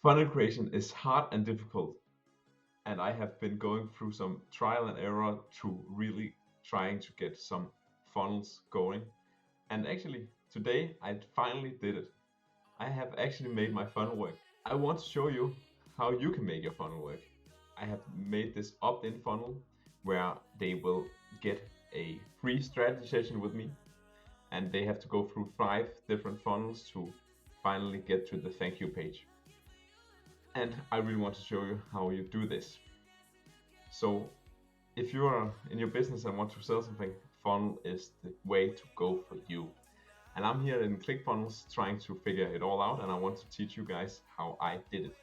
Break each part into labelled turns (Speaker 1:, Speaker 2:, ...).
Speaker 1: Funnel creation is hard and difficult, and I have been going through some trial and error to really trying to get some funnels going. And actually, today I finally did it. I have actually made my funnel work. I want to show you how you can make your funnel work. I have made this opt-in funnel where they will get a free strategy session with me, and they have to go through 5 different funnels to finally get to the thank you page. And I really want to show you how you do this. So if you are in your business and want to sell something, funnel is the way to go for you. And I'm here in ClickFunnels trying to figure it all out, and I want to teach you guys how I did it.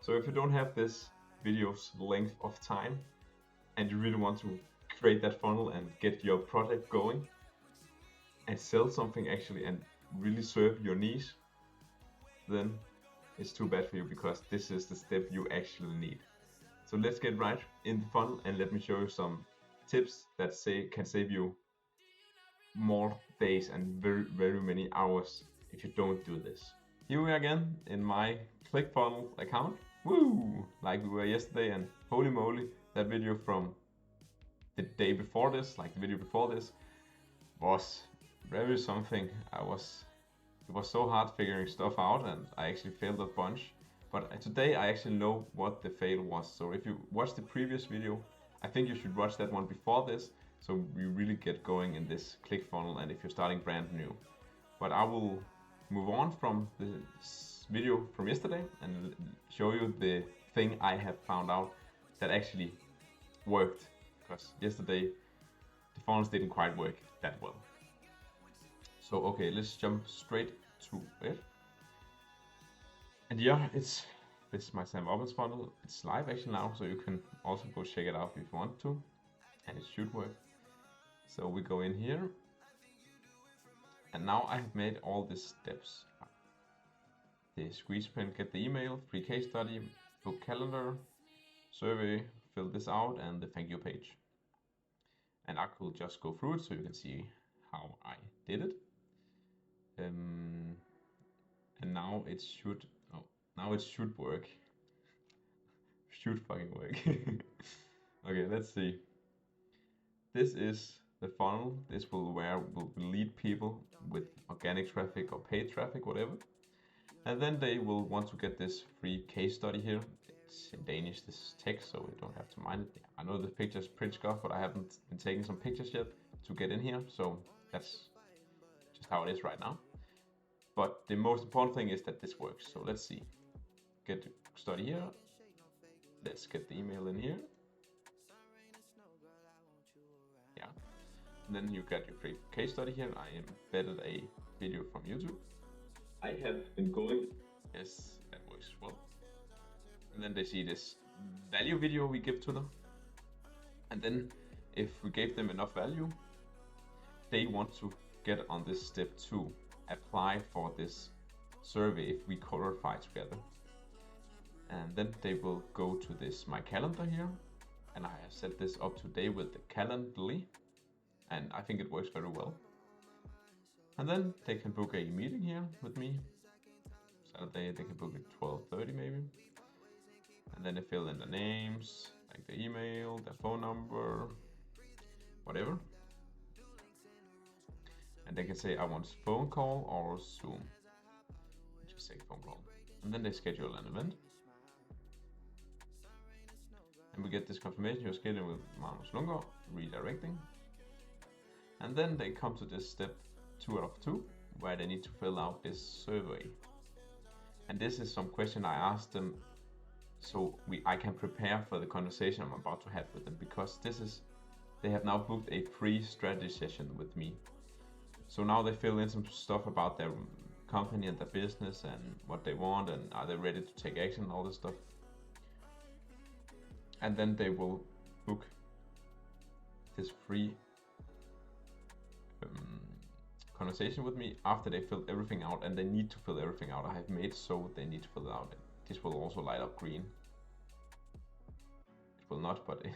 Speaker 1: So if you don't have this video's length of time and you really want to create that funnel and get your project going and sell something actually and really serve your niche, then it's too bad for you, because this is the step you actually need. So let's get right in the funnel and let me show you some tips that can save you more days and very many hours if you don't do this. Here we are again in my ClickFunnels account. Woo! Like we were yesterday, and holy moly, that video from the day before this, like the video before this, was very something. It was so hard figuring stuff out, and I actually failed a bunch. But today I actually know what the fail was. So if you watched the previous video, I think you should watch that one before this, so we really get going in this ClickFunnel, and if you're starting brand new. But I will move on from this video from yesterday and show you the thing I have found out that actually worked, because yesterday the funnels didn't quite work that well. So okay, let's jump straight to it. And yeah, this is my Sam Robbins funnel. It's live actually now, so you can also go check it out if you want to, and it should work. So we go in here, and now I have made all these steps. The squeeze print, get the email, free case study, book calendar, survey, fill this out, and the thank you page. And I could just go through it so you can see how I did it. And now it should work. Should fucking work. Okay, let's see. This is the funnel. This will lead people with organic traffic or paid traffic, whatever. And then they will want to get this free case study here. It's in Danish, this text, so we don't have to mind it. I know the picture's pretty scuffed, but I haven't been taking some pictures yet to get in here, so that's just how it is right now. But the most important thing is that this works. So let's see. Get the study here. Let's get the email in here. Yeah. And then you get your free case study here. I embedded a video from YouTube. I have been going. Yes, that works well. And then they see this value video we give to them. And then if we gave them enough value, they want to get on this step 2. Apply for this survey if we qualify together. And then they will go to this my calendar here, and I have set this up today with the calendly, and I think it works very well. And then they can book a meeting here with me. Saturday they can book at 12:30 maybe. And then they fill in the names, like the email, their phone number, whatever. And they can say I want phone call or Zoom. Just say phone call. And then they schedule an event. And we get this confirmation you're scheduling with Magnus Lundgaard, redirecting. And then they come to this step 2 out of 2, where they need to fill out this survey. And this is some question I asked them, so I can prepare for the conversation I'm about to have with them, because they have now booked a free strategy session with me. So now they fill in some stuff about their company and their business and what they want, and are they ready to take action and all this stuff. And then they will book this free conversation with me after they filled everything out, and they need to fill everything out. I have made so they need to fill it out. This will also light up green. It will not, but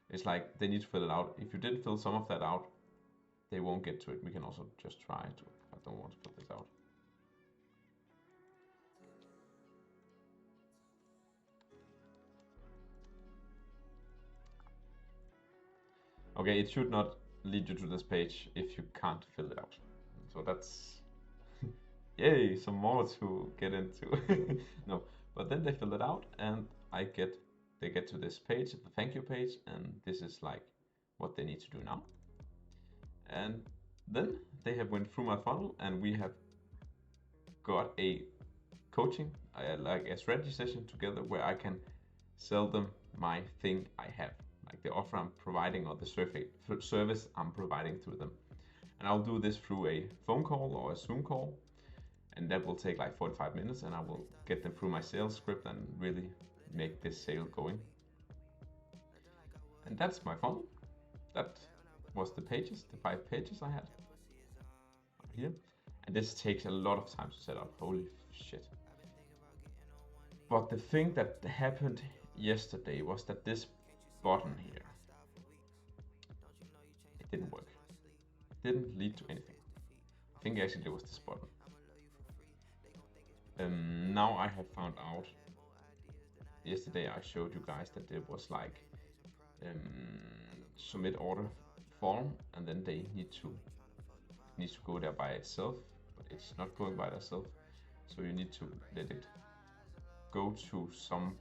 Speaker 1: it's like they need to fill it out. If you didn't fill some of that out, they won't get to it. We can also just try to. I don't want to put this out. Okay, it should not lead you to this page if you can't fill it out. So that's yay, some more to get into. No, but then they fill it out and they get to this page, the thank you page, and this is like what they need to do now. And then they have went through my funnel and we have got a coaching, like a strategy session together where I can sell them my thing I have, like the offer I'm providing or the service I'm providing to them. And I'll do this through a phone call or a Zoom call, and that will take like 45 minutes, and I will get them through my sales script and really make this sale going. And that's my funnel. That was the pages, the 5 pages I had here. And this takes a lot of time to set up, holy shit. But the thing that happened yesterday was that this button here, it didn't work. It didn't lead to anything. I think actually it was this button. Now I have found out, yesterday I showed you guys that there was like submit order form, and then they needs to go there by itself, but it's not going by itself, so you need to let it go to some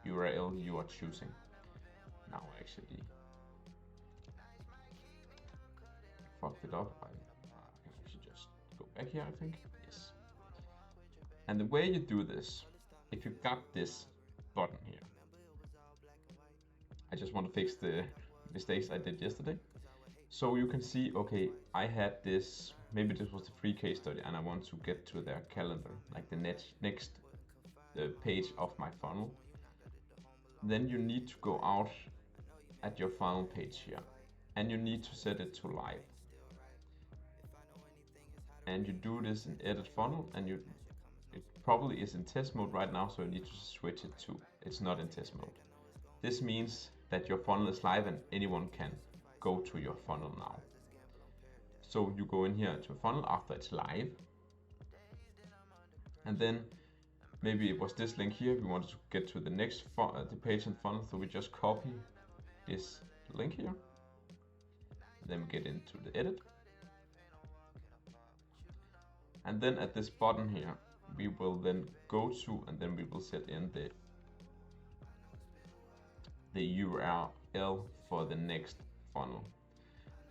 Speaker 1: URL you are choosing. Now actually fucked it up. I can actually just go back here, I think. Yes. And the way you do this, if you got this button here, I just want to fix the mistakes I did yesterday. So you can see, okay, I had this, maybe this was the free case study, and I want to get to their calendar, like the next page of my funnel. Then you need to go out at your funnel page here, and you need to set it to live. And you do this in edit funnel, and it probably is in test mode right now, so you need to switch it to, it's not in test mode. This means that your funnel is live and anyone can go to your funnel now. So you go in here to a funnel after it's live, and then maybe it was this link here, we wanted to get to the next the page and funnel, so we just copy this link here, then we get into the edit, and then at this button here we will then go to, and then we will set in the URL for the next funnel.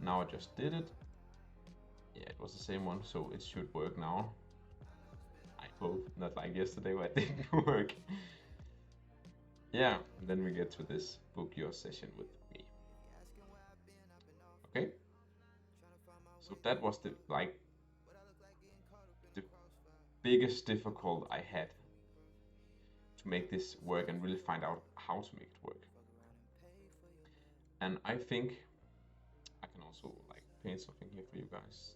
Speaker 1: Now I just did it. Yeah, it was the same one, so it should work now. I hope, not like yesterday where it didn't work. Yeah, then we get to this book your session with me. Okay, so that was the biggest difficult I had to make this work and really find out how to make it work. And I think I can also like paint something here for you guys.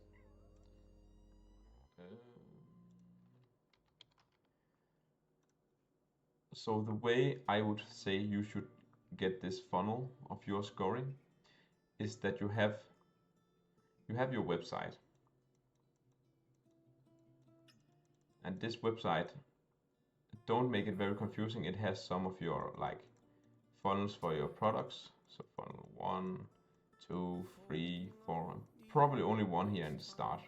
Speaker 1: So the way I would say you should get this funnel of yours going is that you have your website, and this website, don't make it very confusing. It has some of your like funnels for your products. So funnel 1, 2, 3, 4, probably only one here in the start.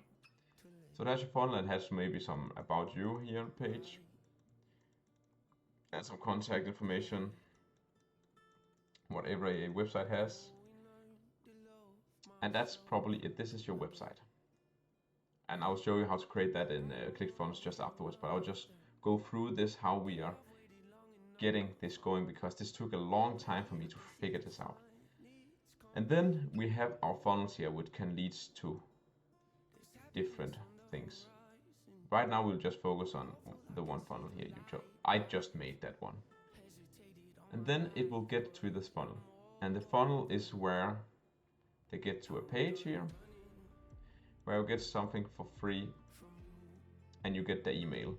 Speaker 1: So that's your funnel that has maybe some about you here page and some contact information, whatever a website has. And that's probably it. This is your website. And I'll show you how to create that in ClickFunnels just afterwards, but I'll just go through this, how we are getting this going, because this took a long time for me to figure this out. And then we have our funnels here, which can lead to different things. Right now we'll just focus on the one funnel here. I just made that one. And then it will get to this funnel. And the funnel is where they get to a page here, where you get something for free, and you get the email.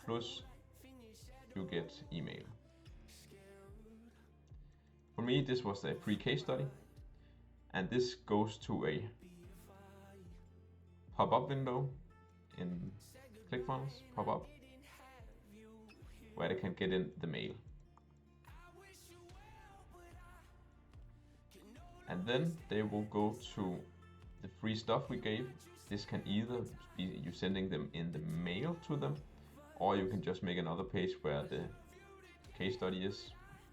Speaker 1: Plus you get email. For me, this was a free case study, and this goes to a pop-up window in ClickFunnels, pop-up, where they can get in the mail. And then they will go to the free stuff we gave. This can either be you sending them in the mail to them, or you can just make another page where the case study is.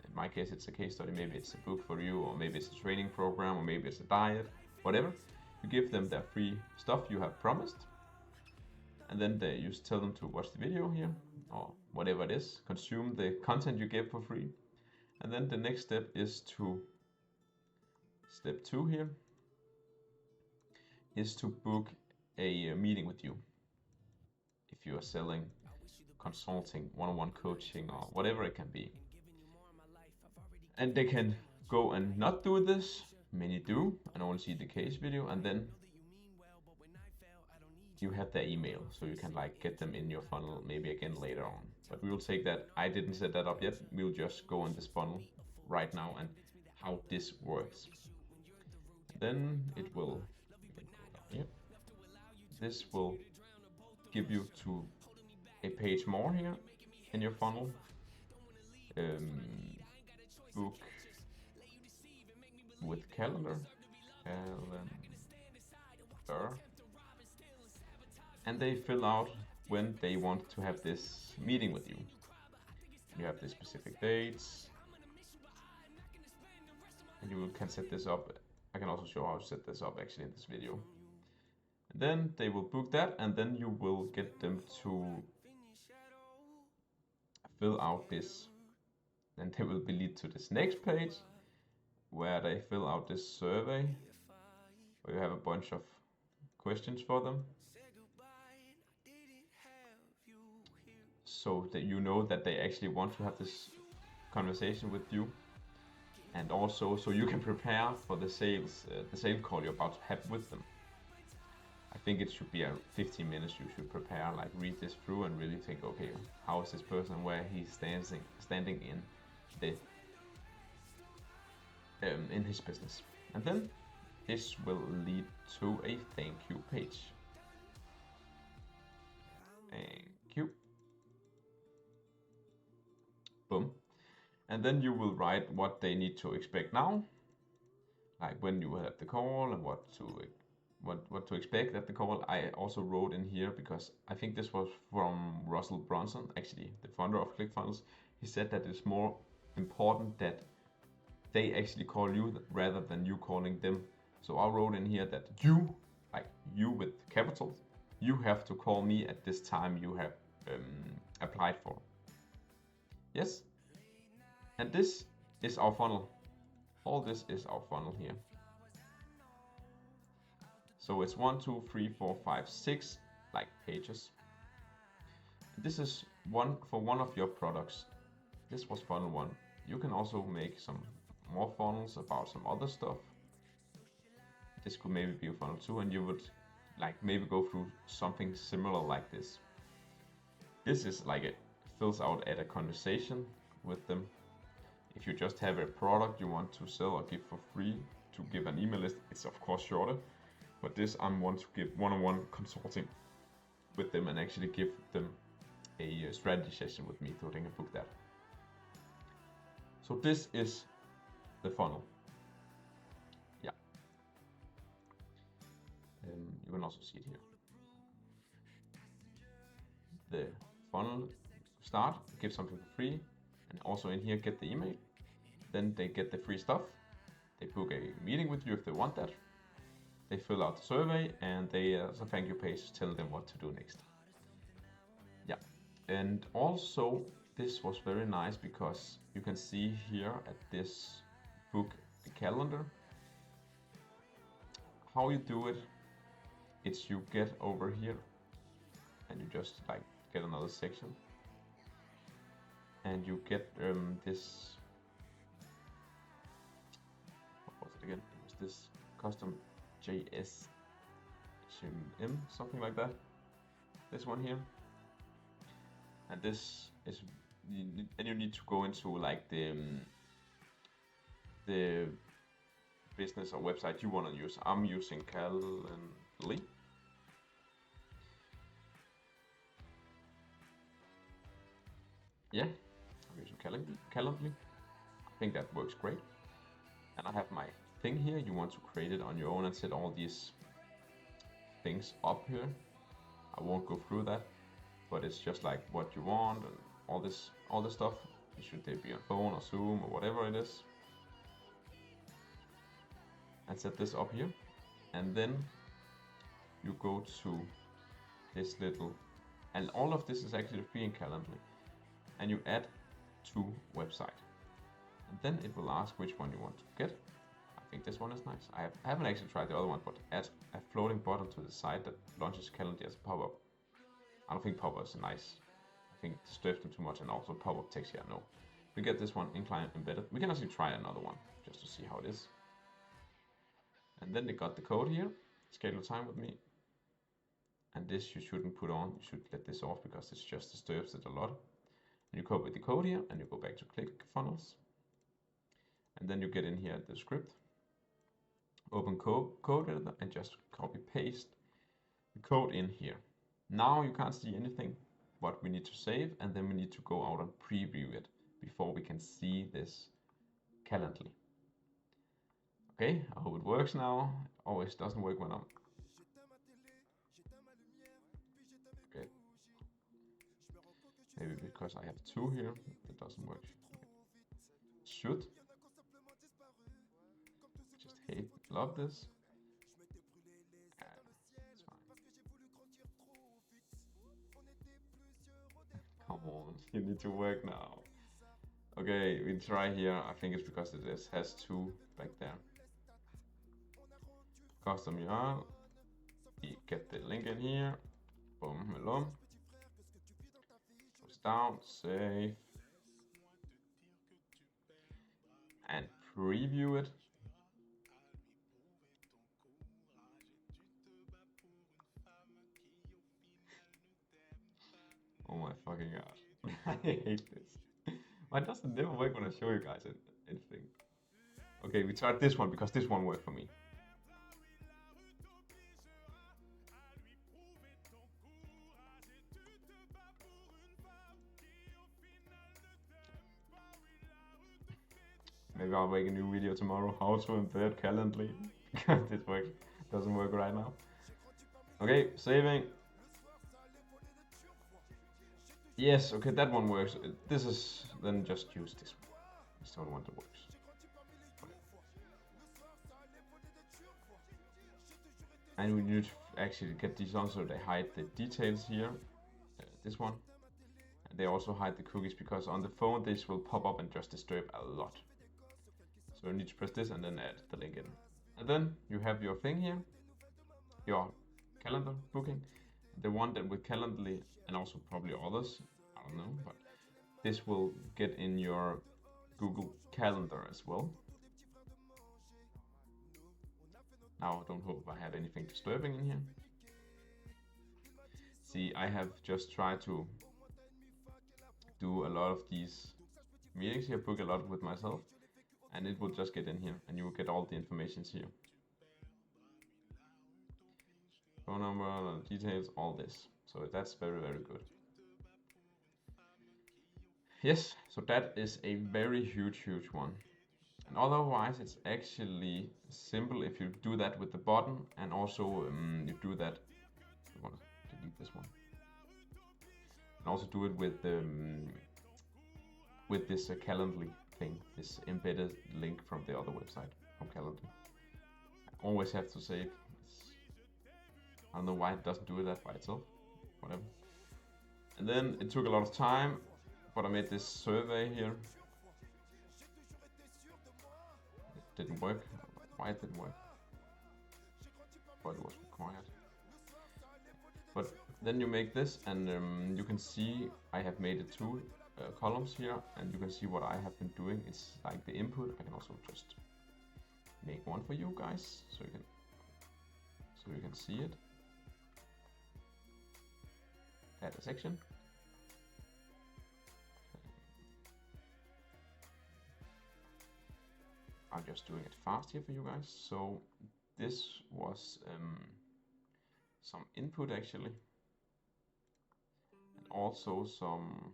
Speaker 1: In my case, it's a case study. Maybe it's a book for you, or maybe it's a training program, or maybe it's a diet, whatever. You give them their free stuff you have promised, and then you just tell them to watch the video here, or whatever it is, consume the content you gave for free. And then the next step is step 2 here, is to book a meeting with you. If you are selling consulting, one-on-one coaching, or whatever it can be. And they can go and not do this. Many do and only see the case video, and then you have their email, so you can like get them in your funnel maybe again later on. But we will take that. I didn't set that up yet. We'll just go in this funnel right now and how this works. Then it will go down here. This will give you to a page more here in your funnel. Book with calendar. And they fill out when they want to have this meeting with you. You have the specific dates, and you can set this up. I can also show how to set this up actually in this video. And then they will book that, and then you will get them to fill out this. Then they will be lead to this next page where they fill out this survey, where you have a bunch of questions for them. So that you know that they actually want to have this conversation with you, and also so you can prepare for the sales call you're about to have with them. I think it should be 15 minutes. You should prepare, like read this through and really think, okay, how is this person, where he's standing in the in his business. And then this will lead to a thank you page. Thank you. Boom. And then you will write what they need to expect now, like when you will have the call and what to expect at the call. I also wrote in here, because I think this was from Russell Brunson, actually the founder of ClickFunnels. He said that it's more important that they actually call you rather than you calling them. So I wrote in here that you, like you with capitals, you have to call me at this time you have applied for. Yes. And this is our funnel. All this is our funnel here. So it's 1, 2, 3, 4, 5, 6 like pages. This is one for one of your products. This was funnel 1. You can also make some more funnels about some other stuff. This could maybe be a funnel 2, and you would like maybe go through something similar like this. This is like it fills out at a conversation with them. If you just have a product you want to sell or give for free to give an email list, it's of course shorter. But this I want to give one-on-one consulting with them and actually give them a strategy session with me so they can book that. So this is the funnel. Yeah. You can also see it here. The funnel start, give something for free, and also in here get the email. Then they get the free stuff. They book a meeting with you if they want that. They fill out the survey, and they as a thank you page tell them what to do next. Yeah, and also this was very nice because you can see here at this book the calendar. How you do it, it's you get over here and you just like get another section, and you get this, what was it again? It was this custom JS HTML, something like that. This one here, and this is, and you need to go into like the business or website you want to use. I'm using Calendly. Yeah, I'm using Calendly. I think that works great. And I have my thing here, you want to create it on your own and set all these things up here. I won't go through that, but it's just like what you want and all this stuff. Should they be on phone or Zoom or whatever it is, and set this up here, and then you go to this little, and all of this is actually free in Calendly, and you add to website, and then it will ask which one you want to get. I think this one is nice. I haven't actually tried the other one, but add a floating button to the side that launches Calendly as a pop-up. I don't think pop-ups are nice. I think it disturbs them too much, and also pop-up text here, no. We get this one incline embedded. We can actually try another one just to see how it is. And then they got the code here, schedule time with me. And this you shouldn't put on, you should let this off because it just disturbs it a lot. And you copy the code here, and you go back to ClickFunnels. And then you get in here the script, open code editor, and just copy paste the code in here. Now you can't see anything, but we need to save, and then we need to go out and preview it before we can see this Calendly. Okay, I hope it works now. It always doesn't work when I'm... Okay. Maybe because I have two here, it doesn't work. Should. Just love this. It's fine. Come on, you need to work now. Okay, we try here. I think it's because it has two back there. Custom URL. We get the link in here. Boom, hello. Goes down, save. And preview it. Oh my fucking god. I hate this. Why does it never work when I show you guys anything? Okay, we tried this one because this one worked for me. Maybe I'll make a new video tomorrow, how to embed Calendly, because this doesn't work right now. Okay, saving. Yes, okay, that one works. This is, then just use this one. This one that works. And we need to actually get these on so they hide the details here. This one. And they also hide the cookies because on the phone this will pop up and just disturb a lot. So you need to press this and then add the link in. And then you have your thing here, your calendar booking, the one that with Calendly and also probably others, I don't know, but this will get in your Google Calendar as well. Now I don't hope I have anything disturbing in here. See, I have just tried to do a lot of these meetings here, book a lot with myself, and it will just get in here and you will get all the information here. Phone number, details, all this. So that's very, very good. Yes, so that is a very huge one. And otherwise it's actually simple if you do that with the button, and also you do that, I want to delete this one. And also do it with this Calendly thing, this embedded link from the other website from Calendly. I always have to save. I don't know why it doesn't do that by itself. Whatever. And then it took a lot of time, but I made this survey here. It didn't work. Why it didn't work? But it was required. But then you make this, and you can see I have made it two columns here, and you can see what I have been doing. It's like the input. I can also just make one for you guys, so you can see it. Add a section. I'm just doing it fast here for you guys. So this was some input actually, and also some,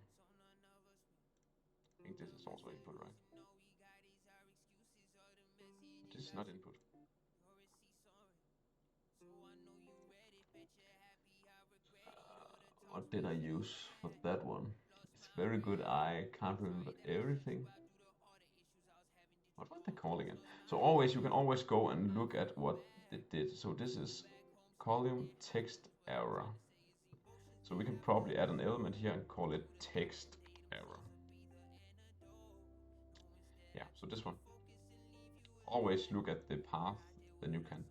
Speaker 1: I think this is also input, right? This is not input. What did I use for that one? It's very good. I can't remember everything. What was they called again? So always, you can always go and look at what it did. So this is column text error. So we can probably add an element here and call it text error. Yeah, so this one. Always look at the path, then you can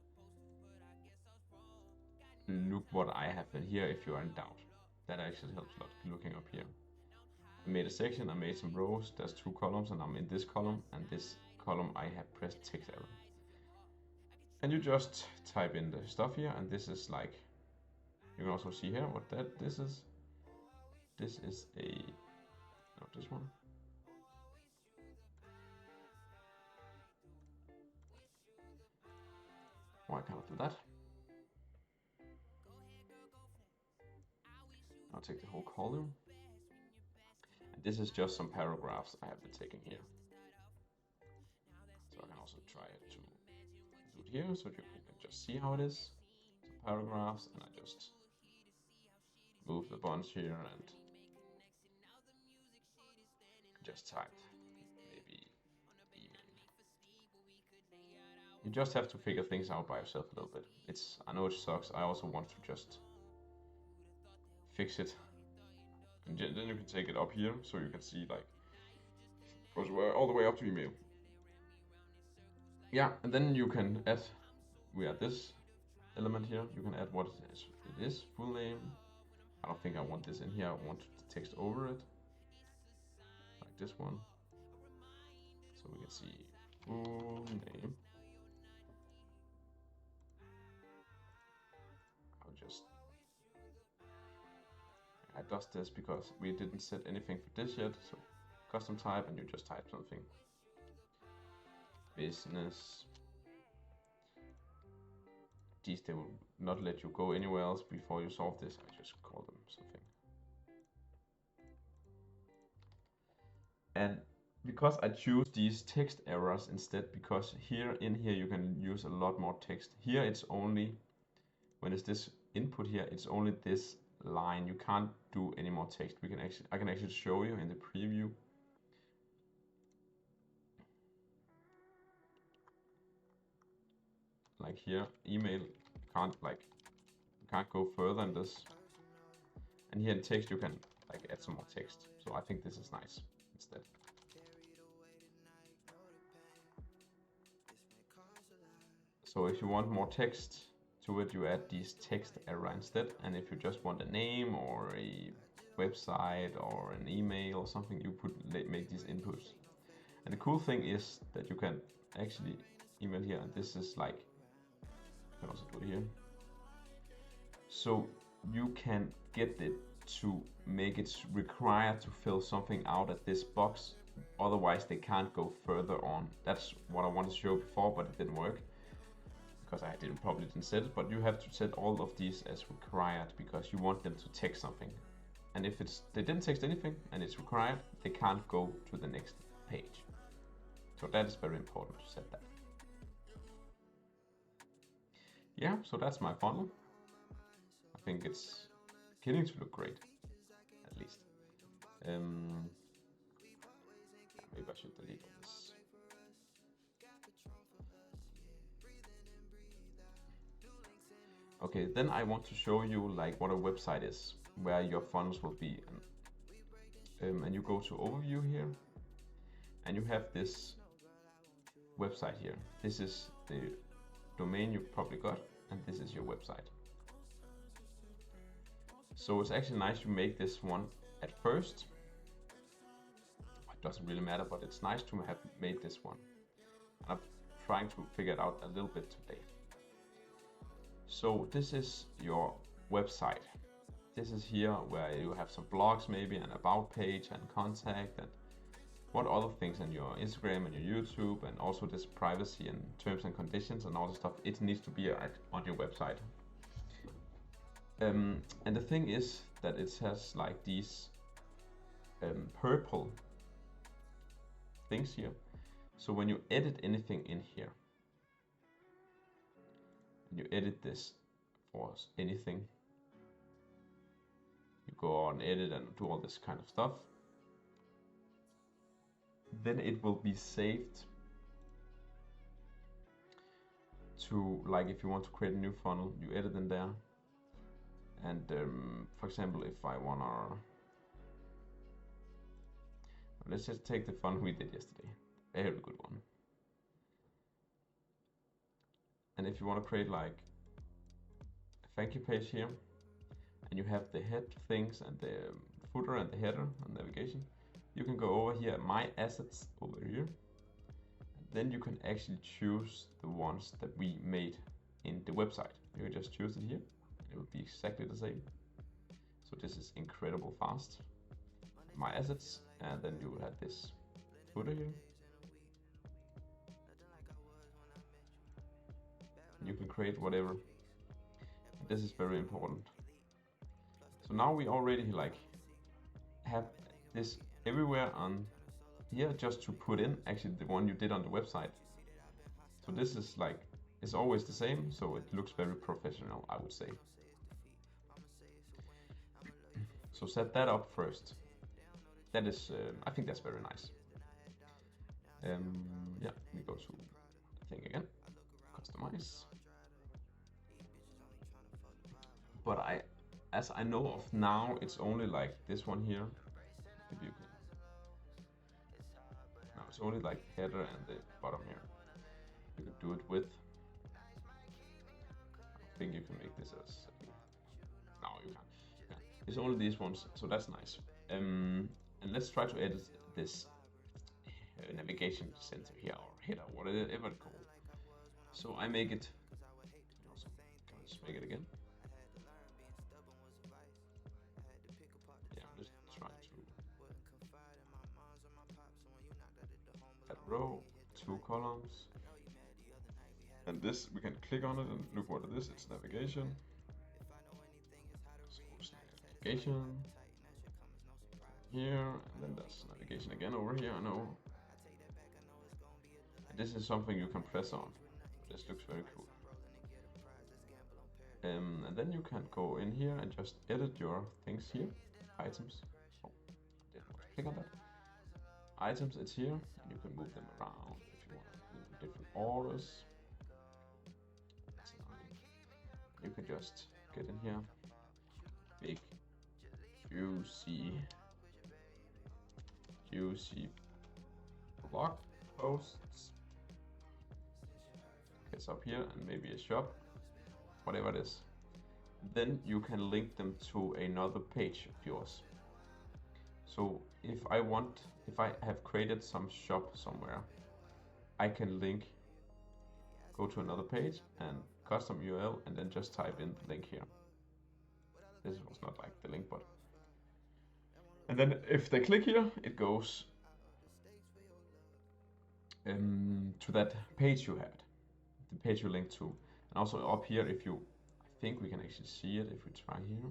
Speaker 1: look what I have in here if you are in doubt. That actually helps a lot, looking up here. I made a section, I made some rows, there's 2 columns, and I'm in this column, and this column I have pressed text error. And you just type in the stuff here, and this is like, you can also see here what this is. This is not this one. Why can't I do that? I'll take the whole column. And this is just some paragraphs I have been taking here. So I can also try to do it here, so you can just see how it is. Some paragraphs, and I just move the bunch here and just type maybe email. You just have to figure things out by yourself a little bit. I know it sucks. I also want to just fix it. And then you can take it up here, so you can see like goes all the way up to email. Yeah, and then you can add. We add this element here. You can add what it is, full name. I don't think I want this in here. I want the text over it, like this one. So we can see full name. I does this because we didn't set anything for this yet. So custom type, and you just type something. Business. These, they will not let you go anywhere else before you solve this. I just call them something. And because I choose these text errors instead, because in here you can use a lot more text. Here it's only, when it's this input here, it's only this line. You can't do any more text. I can actually show you in the preview. Like here, email, you can't go further than this. And here in text you can like add some more text. So I think this is nice instead. So if you want more text to it, you add these text error instead. And if you just want a name or a website or an email or something, you make these inputs. And the cool thing is that you can actually email here, and this is like, you can also do it here. So you can get it to make it required to fill something out at this box. Otherwise they can't go further on. That's what I wanted to show before, but it didn't work because I probably didn't set it. But you have to set all of these as required because you want them to text something. And if they didn't text anything and it's required, they can't go to the next page. So that is very important to set that. Yeah, so that's my funnel. I think it's beginning to look great, at least. Maybe I should delete all this. Okay, then I want to show you like what a website is, where your funnels will be. And you go to overview here, and you have this website here. This is the domain you probably got, and this is your website. So it's actually nice to make this one at first. It doesn't really matter, but it's nice to have made this one. I'm trying to figure it out a little bit today. So this is your website. This is here where you have some blogs maybe, an about page and contact and what other things, and your Instagram and your YouTube, and also this privacy and terms and conditions and all the stuff. It needs to be on your website. And the thing is that it has like these purple things here. So when you edit anything in here, you edit this for anything. You go on edit and do all this kind of stuff. Then it will be saved to, like, if you want to create a new funnel, you edit in there. And for example, if I wanna, let's just take the funnel we did yesterday, a very good one. And if you want to create like a thank you page here, and you have the head things and the footer and the header and navigation, you can go over here, my assets over here. Then you can actually choose the ones that we made in the website. You can just choose it here. It will be exactly the same. So this is incredible fast. My assets, and then you will have this footer here. You can create whatever. This is very important. So now we already like have this everywhere on here, just to put in actually the one you did on the website. So this is like, it's always the same, so it looks very professional, I would say. So set that up first. That is, I think that's very nice. Yeah, we go to thing again, customize. But as I know of now, it's only like this one here. If you can, now it's only like header and the bottom here. You can do it with. I think you can make this as. No, you can't. Yeah. It's only these ones, so that's nice. And let's try to edit this navigation center here, or header, whatever it's called. So I make it. Also, can I just make it again? Row, 2 columns, and this we can click on it and look what it is. It's navigation. So navigation here, and then there's navigation again over here. I know. And this is something you can press on. This looks very cool. And then you can go in here and just edit your things here. Items. Oh, didn't want to click on that. Items, it's here, and you can move them around if you want in different orders. You can just get in here, big, juicy blog posts. It's up here, and maybe a shop, whatever it is. Then you can link them to another page of yours. So if I have created some shop somewhere, I can go to another page and custom URL, and then just type in the link here. This was not like the link, but. And then if they click here, it goes to that page you had, the page you linked to. And also up here, I think we can actually see it if we try here.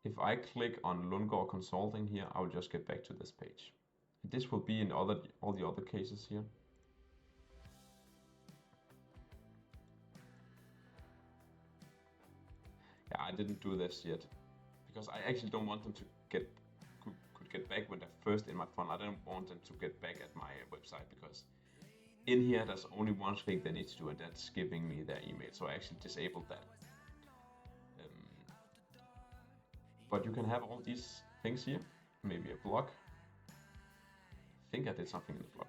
Speaker 1: If I click on Lundgaard Consulting here, I'll just get back to this page. This will be in all the other cases here. Yeah, I didn't do this yet because I actually don't want them to could get back when they're first in my funnel. I don't want them to get back at my website, because in here there's only one thing they need to do, and that's giving me their email. So I actually disabled that. But you can have all these things here, maybe a blog. I think I did something in the blog.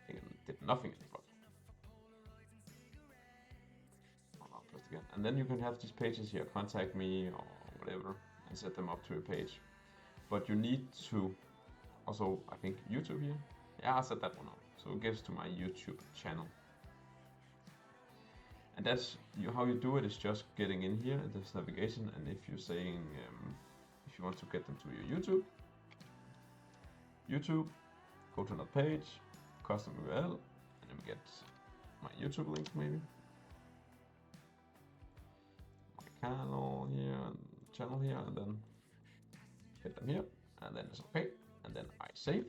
Speaker 1: I think I did nothing in the blog. I'll press again. And then you can have these pages here, contact me or whatever, and set them up to a page. But you need to also, I think, YouTube here. Yeah, I set that one up. So it gives to my YouTube channel. And that's how you do it, is just getting in here in this navigation, and if you're saying if you want to get them to your YouTube, go to another page, custom URL, and then we get my YouTube link maybe, my channel here, and then hit them here, and then it's okay, and then I save.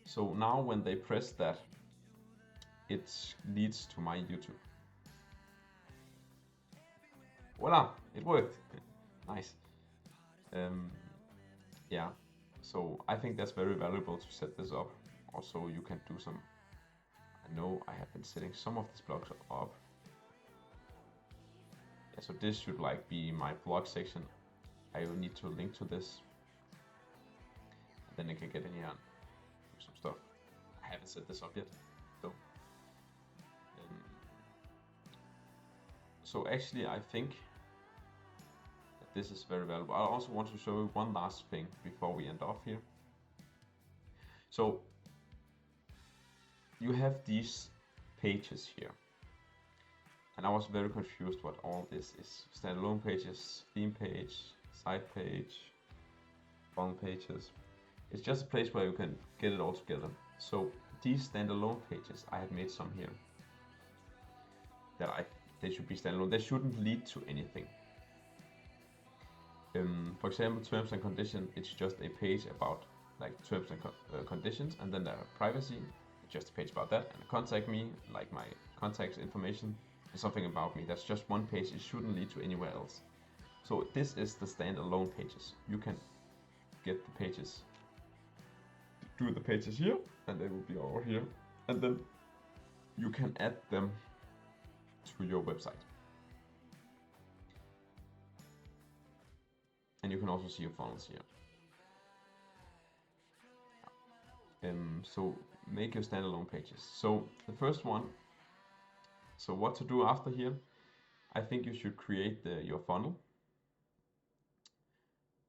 Speaker 1: So now when they press that it leads to my YouTube. Voila, it worked. Nice. Yeah, so I think that's very valuable to set this up. Also, you can do some, I know I have been setting some of these blogs up. Yeah, so this should like be my blog section. I will need to link to this. And then I can get in here and do some stuff. I haven't set this up yet, though. So actually, I think that this is very valuable. I also want to show you one last thing before we end off here. So you have these pages here. And I was very confused what all this is. Standalone pages, theme page, site page, funnel pages. It's just a place where you can get it all together. So these standalone pages, I have made some here. They should be standalone. They shouldn't lead to anything. For example, terms and conditions, it's just a page about like terms and conditions, and then there are privacy, just a page about that, and contact me, like my contact information, and something about me. That's just one page. It shouldn't lead to anywhere else. So this is the standalone pages. You can get the pages, do the pages here, and they will be over here, and then you can add them to your website. And you can also see your funnels here. So make your standalone pages. So the first one, so what to do after here, I think you should create your funnel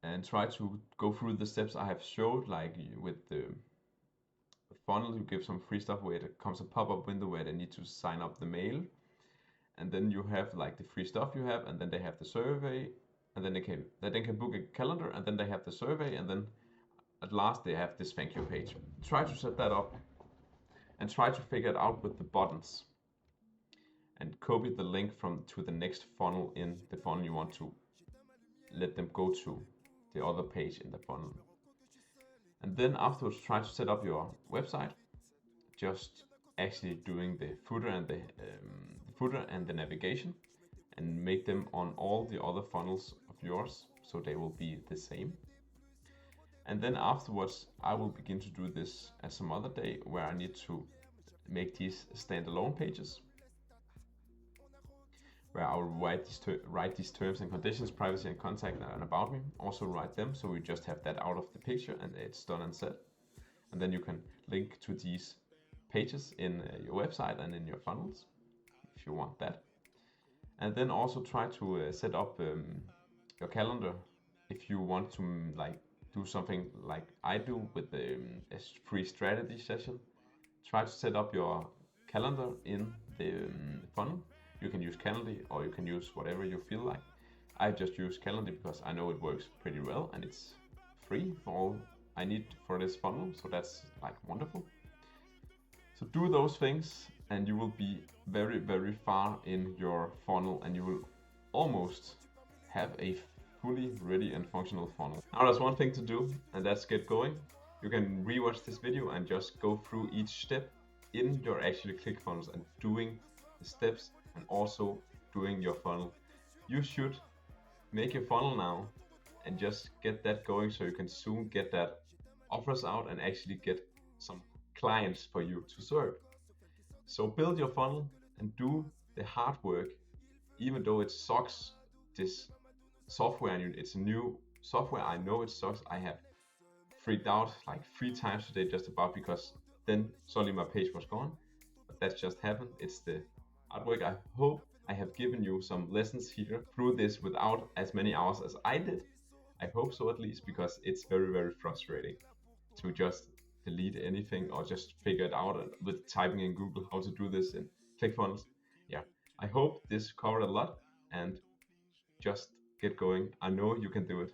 Speaker 1: and try to go through the steps I have showed, like with the funnel, you give some free stuff where it comes a pop-up window where they need to sign up the mail, and then you have like the free stuff you have, and then they have the survey, and then they can book a calendar, and then they have the survey, and then at last they have this thank you page. Try to set that up and try to figure it out with the buttons, and copy the link to the next funnel in the funnel you want to let them go to the other page in the funnel. And then afterwards try to set up your website, just actually doing the footer and the navigation, and make them on all the other funnels of yours so they will be the same. And then afterwards I will begin to do this as some other day, where I need to make these standalone pages, where I will write these terms and conditions, privacy and contact and about me. Also write them, so we just have that out of the picture and it's done and set. And then you can link to these pages in your website and in your funnels if you want that. And then also try to set up your calendar if you want to like do something like I do with the free strategy session. Try to set up your calendar in the funnel. You can use Calendly or you can use whatever you feel like. I just use Calendly because I know it works pretty well and it's free for all I need for this funnel, so that's like wonderful. So do those things and you will be very, very far in your funnel, and you will almost have a fully ready and functional funnel. Now there's one thing to do, and that's get going. You can rewatch this video and just go through each step in your actual ClickFunnels and doing the steps and also doing your funnel. You should make your funnel now and just get that going so you can soon get that offers out and actually get some clients for you to serve. So build your funnel and do the hard work, even though it sucks. This software, and it's a new software, I know it sucks. I have freaked out like 3 times today just about, because then suddenly my page was gone. But that's just happened. It's the hard work. I hope I have given you some lessons here through this without as many hours as I did. I hope so, at least, because it's very, very frustrating to just delete anything or just figure it out with typing in Google how to do this in ClickFunnels. Yeah, I hope this covered a lot, and just get going. I know you can do it.